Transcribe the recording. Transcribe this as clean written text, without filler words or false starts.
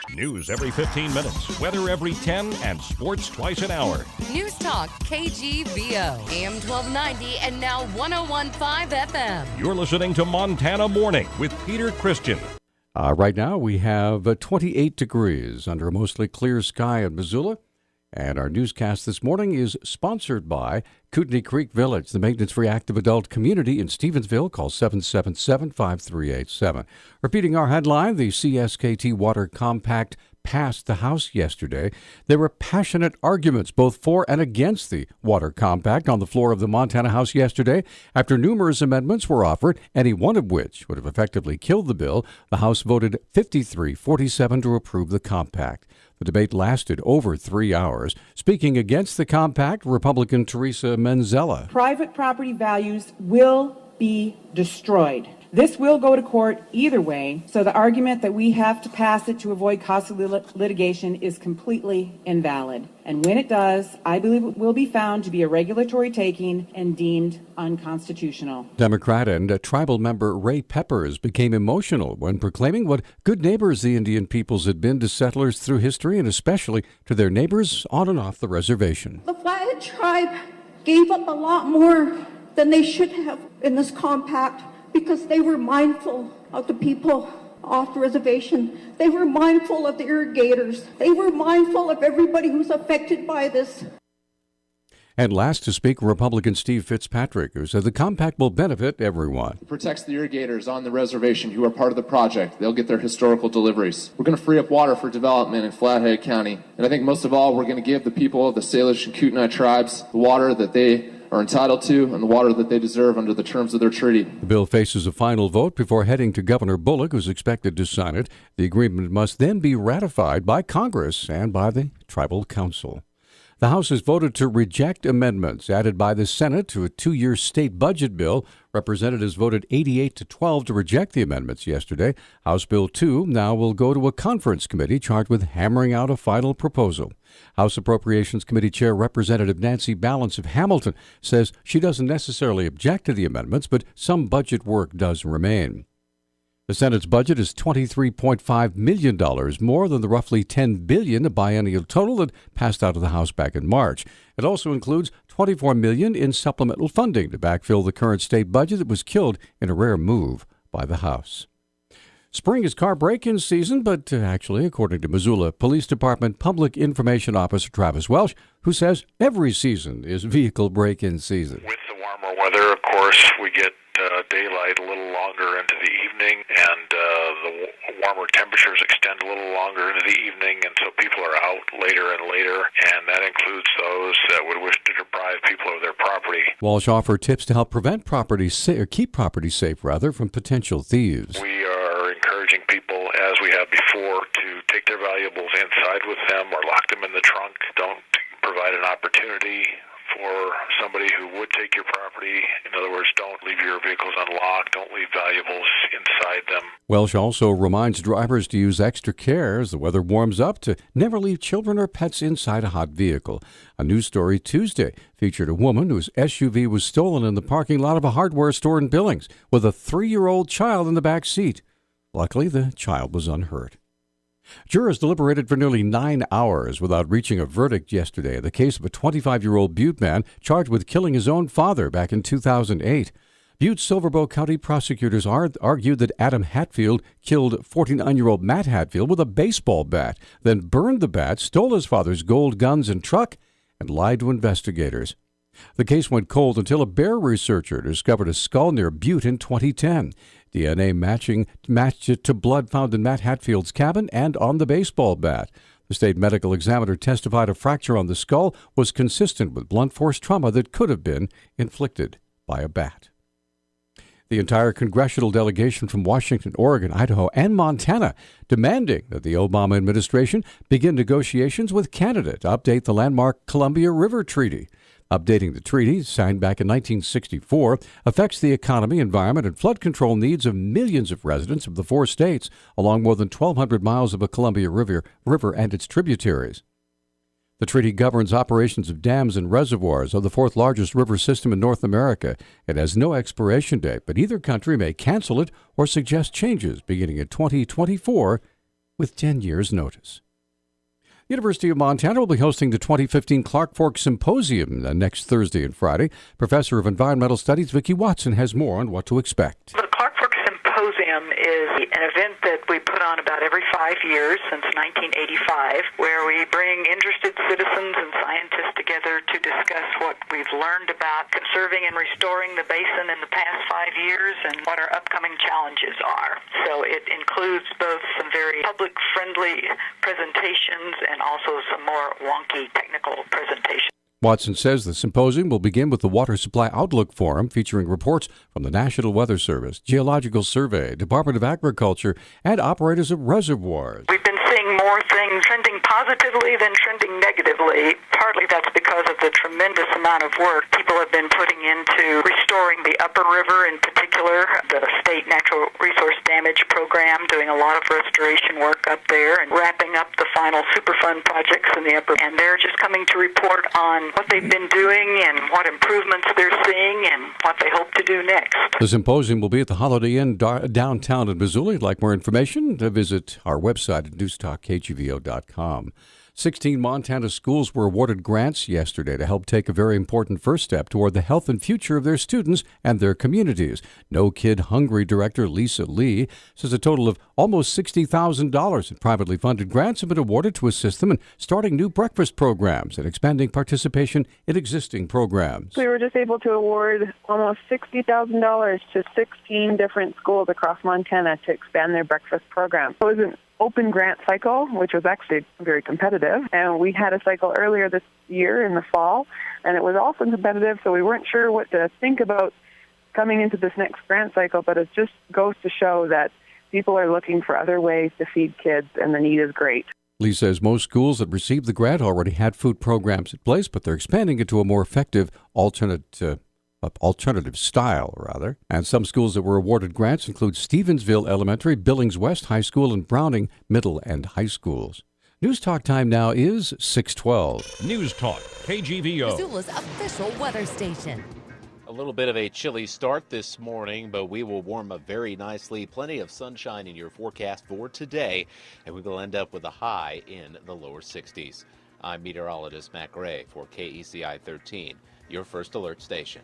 News every 15 minutes, weather every 10, and sports twice an hour. Newstalk, KGVO, AM 1290 and now 101.5 FM. You're listening to Montana Morning with Peter Christian. Right now we have 28 degrees under a mostly clear sky in Missoula. And our newscast this morning is sponsored by Kootenai Creek Village, the maintenance-free active adult community in Stevensville. Call 777-5387. Repeating our headline, the CSKT Water Compact passed the House yesterday. There were passionate arguments both for and against the Water Compact on the floor of the Montana House yesterday. After numerous amendments were offered, any one of which would have effectively killed the bill, the House voted 53-47 to approve the compact. The debate lasted over 3 hours. Speaking against the compact, Republican Teresa Menzella. Private property values will be destroyed. This will go to court either way, so the argument that we have to pass it to avoid costly litigation is completely invalid. And when it does, I believe it will be found to be a regulatory taking and deemed unconstitutional. Democrat and tribal member Ray Peppers became emotional when proclaiming what good neighbors the Indian peoples had been to settlers through history and especially to their neighbors on and off the reservation. The Flathead tribe gave up a lot more than they should have in this compact, because they were mindful of the people off the reservation. They were mindful of the irrigators. They were mindful of everybody who's affected by this. And last to speak, Republican Steve Fitzpatrick, who said the compact will benefit everyone. It protects the irrigators on the reservation who are part of the project. They'll get their historical deliveries. We're going to free up water for development in Flathead County. And I think most of all, we're going to give the people of the Salish and Kootenai tribes the water that they are entitled to and the water that they deserve under the terms of their treaty. The bill faces a final vote before heading to Governor Bullock, who's expected to sign it. The agreement must then be ratified by Congress and by the Tribal Council. The House has voted to reject amendments added by the Senate to a 2-year state budget bill. Representatives voted 88-12 to reject the amendments yesterday. House Bill 2 now will go to a conference committee charged with hammering out a final proposal. House Appropriations Committee Chair Representative Nancy Balance of Hamilton says she doesn't necessarily object to the amendments, but some budget work does remain. The Senate's budget is $23.5 million more than the roughly $10 billion biennial total that passed out of the House back in March. It also includes $24 million in supplemental funding to backfill the current state budget that was killed in a rare move by the House. Spring is car break-in season, but actually, according to Missoula Police Department Public Information Officer Travis Welsh, who says every season is vehicle break-in season. With the warmer weather, of course, we get daylight a little longer into the evening, and the warmer temperatures extend a little longer into the evening, and so people are out later and later, and that includes those that would wish to deprive people of their property. Walsh offered tips to help prevent keep property safe from potential thieves. We are encouraging people, as we have before, to take their valuables inside with them or lock them in the trunk. Don't provide an opportunity for somebody who would take your property. In other words, don't leave your vehicles unlocked. Don't leave valuables inside them. Welsh also reminds drivers to use extra care as the weather warms up to never leave children or pets inside a hot vehicle. A news story Tuesday featured a woman whose SUV was stolen in the parking lot of a hardware store in Billings with a 3-year-old child in the back seat. Luckily, the child was unhurt. Jurors deliberated for nearly 9 hours without reaching a verdict yesterday in the case of a 25-year-old Butte man charged with killing his own father back in 2008. Butte's Silverbow County prosecutors argued that Adam Hatfield killed 49-year-old Matt Hatfield with a baseball bat, then burned the bat, stole his father's gold guns and truck, and lied to investigators. The case went cold until a bear researcher discovered a skull near Butte in 2010. DNA matched it to blood found in Matt Hatfield's cabin and on the baseball bat. The state medical examiner testified a fracture on the skull was consistent with blunt force trauma that could have been inflicted by a bat. The entire congressional delegation from Washington, Oregon, Idaho, and Montana demanding that the Obama administration begin negotiations with Canada to update the landmark Columbia River Treaty. Updating the treaty, signed back in 1964, affects the economy, environment, and flood control needs of millions of residents of the 4 states along more than 1,200 miles of the Columbia River and its tributaries. The treaty governs operations of dams and reservoirs of the 4th largest river system in North America. It has no expiration date, but either country may cancel it or suggest changes beginning in 2024 with 10 years' notice. University of Montana will be hosting the 2015 Clark Fork Symposium next Thursday and Friday. Professor of Environmental Studies Vicki Watson has more on what to expect. The Clark Fork Symposium is an event that we put on about every 5 years since 1985, where we bring interested citizens and scientists together to discuss what we've learned about conserving and restoring the basin in the past 5 years and what our upcoming challenges are. So it includes both some very public-friendly presentations and also some more wonky technical presentations. Watson says the symposium will begin with the Water Supply Outlook Forum, featuring reports from the National Weather Service, Geological Survey, Department of Agriculture, and operators of reservoirs. We've been seeing more things trending positively than trending negatively. Partly that's because of the tremendous amount of work people have been putting into restoring the upper river, in particular, the state natural resource damage program, doing a lot of restoration work up there and wrapping up the final Superfund projects in the upper. And they're just coming to report on what they've been doing and what improvements they're seeing and what they hope to do next. The symposium will be at the Holiday Inn downtown in Missoula. If you'd like more information, visit our website at newstalkkgvo.com. 16 Montana schools were awarded grants yesterday to help take a very important first step toward the health and future of their students and their communities. No Kid Hungry director Lisa Lee says a total of almost $60,000 in privately funded grants have been awarded to assist them in starting new breakfast programs and expanding participation in existing programs. We were just able to award almost $60,000 to 16 different schools across Montana to expand their breakfast program. It was an open grant cycle, which was actually very competitive. And we had a cycle earlier this year in the fall, and it was also competitive, so we weren't sure what to think about coming into this next grant cycle, but it just goes to show that people are looking for other ways to feed kids, and the need is great. Lee says most schools that received the grant already had food programs in place, but they're expanding it to a more effective alternative style. And some schools that were awarded grants include Stevensville Elementary, Billings West High School, and Browning Middle and High Schools. News Talk time now is 6:12. News Talk, KGVO. Missoula's official weather station. A little bit of a chilly start this morning, but we will warm up very nicely. Plenty of sunshine in your forecast for today, and we will end up with a high in the lower 60s. I'm meteorologist Matt Gray for KECI 13, your first alert station.